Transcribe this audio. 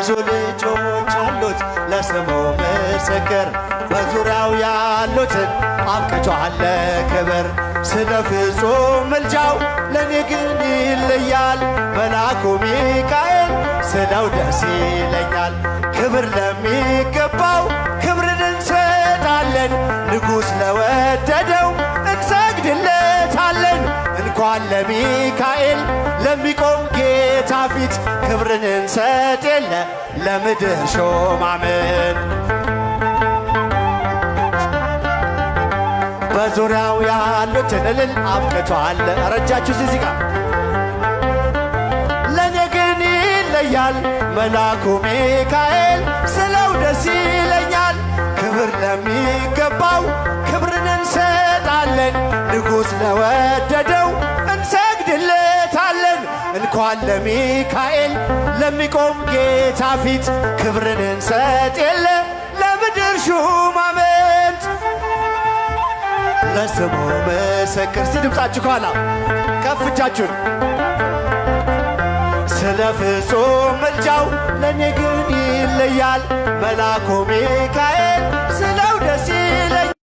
ብዙ ልጆች አሉት ለስሙ ምስክር በዙሪያው ያሉትን አብቅቷል ለክብር። ስለ ፍጹም ምልጃው ለኔ ግን ይለያል መልአኩ ሚካኤል ስለው ደስ ይለኛል። ክብር ለሚገባው ክብርን እንሰጣለን ንጉሥ ለወደደው እንሰግድለታለን። እንኳን ለሚካኤል ለሚቆም ጌታ ፊት ክብርን እንሰጥ የለ ለምድር ሾማምን። በዙሪያው ያሉትን እልል አብቅቷል። ረጃችሁ እዚህ ጋር ለኔ ግን ይለያል መልአኩ ሚካኤል ስለው ደስ ይለኛል። ክብር ለሚገባው ክብርን እንሰጣለን ንጉሥ ለወደደው እንሰግድለታለን። እንኳን ለሚካኤል ለሚቆም ጌታ ፊት ክብርን እንሰጥ የለ ለምድር ሹማምንት ለስሙ ምስክር። እስቲ ድምፃችሁ ከኋላ ከፍ እጃችሁን። ስለ ፍጹም ምልጃው ለኔ ግን ይለያል መልአኩ ሚካኤል ስለው ደስ ይለኛል።